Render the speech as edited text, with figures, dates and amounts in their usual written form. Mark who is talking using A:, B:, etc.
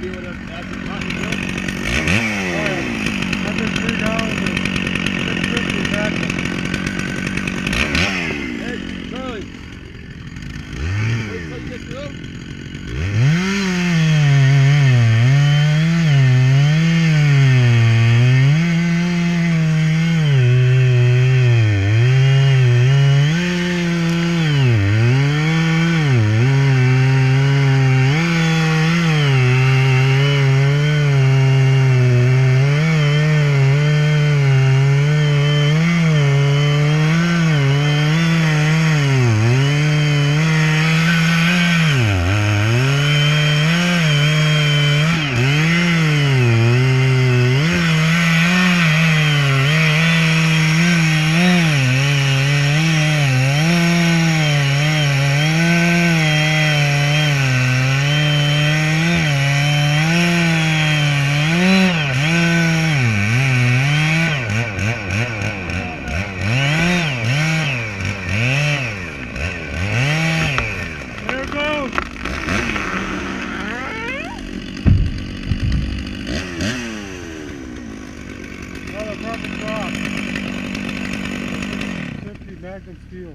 A: idea what acid cotton is?
B: Under $3 and 650 Magnum.
A: Hey, Charlie. Wait till you get through. Another perfect drop. 50 Magnum steel.